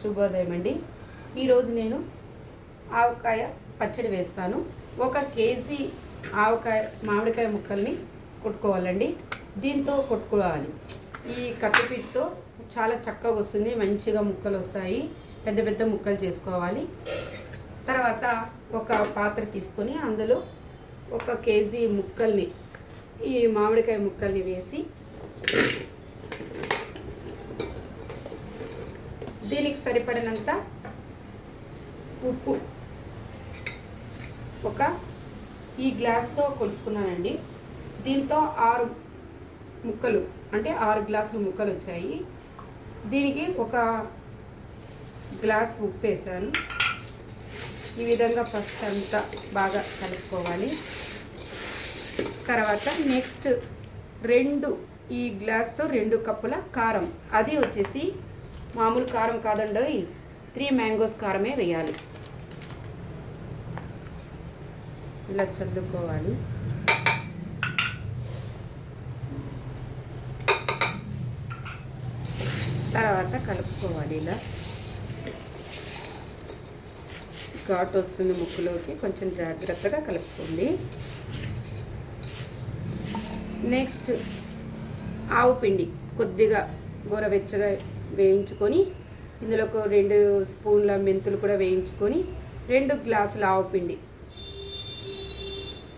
శుభోదయం అండి. ఈరోజు నేను ఆవకాయ పచ్చడి వేస్తాను. 1 కేజీ మామిడికాయ ముక్కల్ని కొట్టుకోవాలండి. దీంతో కొట్టుకోవాలి. ఈ కత్తిపీటతో చాలా చక్కగా వస్తుంది, మంచిగా ముక్కలు వస్తాయి. పెద్ద పెద్ద ముక్కలు చేసుకోవాలి. తర్వాత ఒక పాత్ర తీసుకొని అందులో 1 కేజీ ముక్కల్ని, ఈ మామిడికాయ ముక్కల్ని వేసి దీనికి సరిపడినంత ఉప్పు ఈ గ్లాస్తో కొలుసుకున్నానండి. దీంతో 6 ముక్కలు అంటే 6 గ్లాసుల ముక్కలు వచ్చాయి. దీనికి 1 గ్లాస్ ఉప్పు వేసాను. ఈ విధంగా ఫస్ట్ అంతా బాగా కలుపుకోవాలి. తర్వాత నెక్స్ట్ ఈ గ్లాస్తో 2 కప్పుల కారం, అది వచ్చేసి మామూలు కారం కాదండి, 3 మ్యాంగోస్ కారమే వేయాలి. ఇలా చల్లుకోవాలి. తర్వాత కలుపుకోవాలి. ఇలా ఘాటు వస్తుంది ముక్కులోకి, కొంచెం జాగ్రత్తగా కలుపుకోండి. నెక్స్ట్ ఆవు పిండి కొద్దిగా గోరవెచ్చగా వేయించుకొని, ఇందులో 2 స్పూన్ల మెంతులు కూడా వేయించుకొని, 2 గ్లాసుల ఆవు పిండి.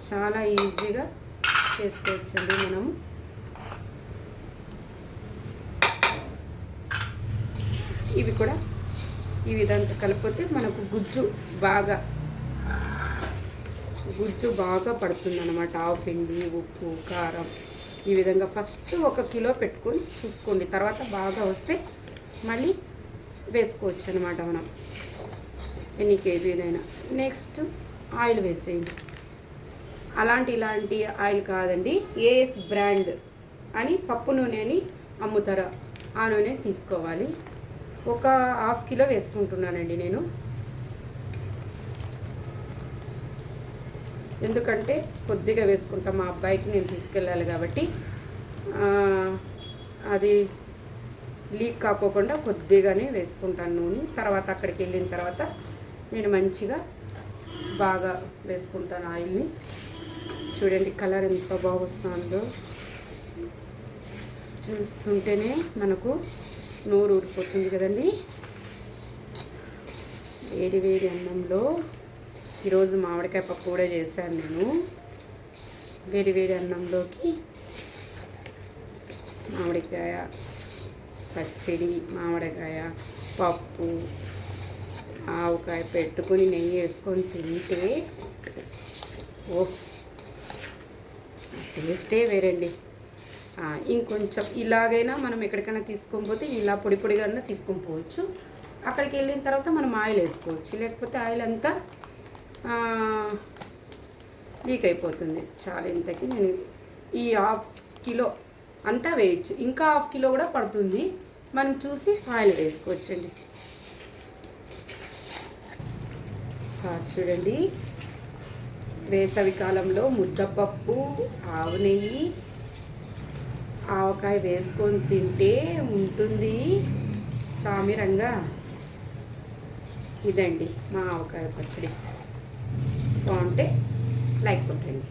చాలా ఈజీగా చేసుకోవచ్చండి మనము. ఇవి కూడా ఈ విధంగా కలిపితే మనకు గుజ్జు బాగా పడుతుంది అన్నమాట. ఆవు పిండి, ఉప్పు, కారం ఈ విధంగా ఫస్ట్ 1 కిలో పెట్టుకొని చూసుకోండి. తర్వాత బాగా వస్తే మళ్ళీ వేసుకోవచ్చు అనమాట మనం, ఎన్ని కేజీలైనా. నెక్స్ట్ ఆయిల్ వేసేయండి. ఇలాంటి ఆయిల్ కాదండి, ఏఎస్ బ్రాండ్ అని పప్పు నూనెని అమ్ముతారు, ఆ నూనె తీసుకోవాలి. 1/2 కిలో వేసుకుంటున్నానండి నేను. ఎందుకంటే కొద్దిగా వేసుకుంటాం, మా అబ్బాయికి నేను తీసుకెళ్ళాలి కాబట్టి అది లీక్ కాకోకుండా కొద్దిగానే వేసుకుంటాను నూనె. తర్వాత అక్కడికి వెళ్ళిన తర్వాత నేను మంచిగా బాగా వేసుకుంటాను ఆయిల్ని. చూడండి కలర్ ఎంత బాగా వస్తుందో, చూస్తుంటేనే మనకు నోరు ఊరిపోతుంది కదండి. వేడి వేడి అన్నంలో ఈరోజు మామిడికాయ పప్పు కూడా చేశాను నేను. వేడి వేడి అన్నంలోకి మామిడికాయ పచ్చడి, మామిడికాయ పప్పు, ఆవకాయ పెట్టుకొని నెయ్యి వేసుకొని తింటే టేస్టే వేరండి. ఇంకొంచెం ఇలాగైనా మనం ఎక్కడికైనా తీసుకొని పోతే ఇలా పొడి పొడిగా తీసుకొని పోవచ్చు. అక్కడికి వెళ్ళిన తర్వాత మనం ఆయిల్ వేసుకోవచ్చు, లేకపోతే ఆయిల్ అంతా లీక్ అయిపోతుంది. చాలా ఇంతకి నేను ఈ 1/2 కిలో అంతా వేయచ్చు, ఇంకా 1/2 కిలో కూడా పడుతుంది. మనం చూసి ఆయిల్ వేసుకోవచ్చండి. చూడండి, వేసవి కాలంలో ముద్దపప్పు, ఆవు నెయ్యి, ఆవకాయ వేసుకొని తింటే ఉంటుంది సామిరంగా. ఇదండి మా ఆవకాయ పచ్చడి. బాగుంటే లైక్ కొట్టండి.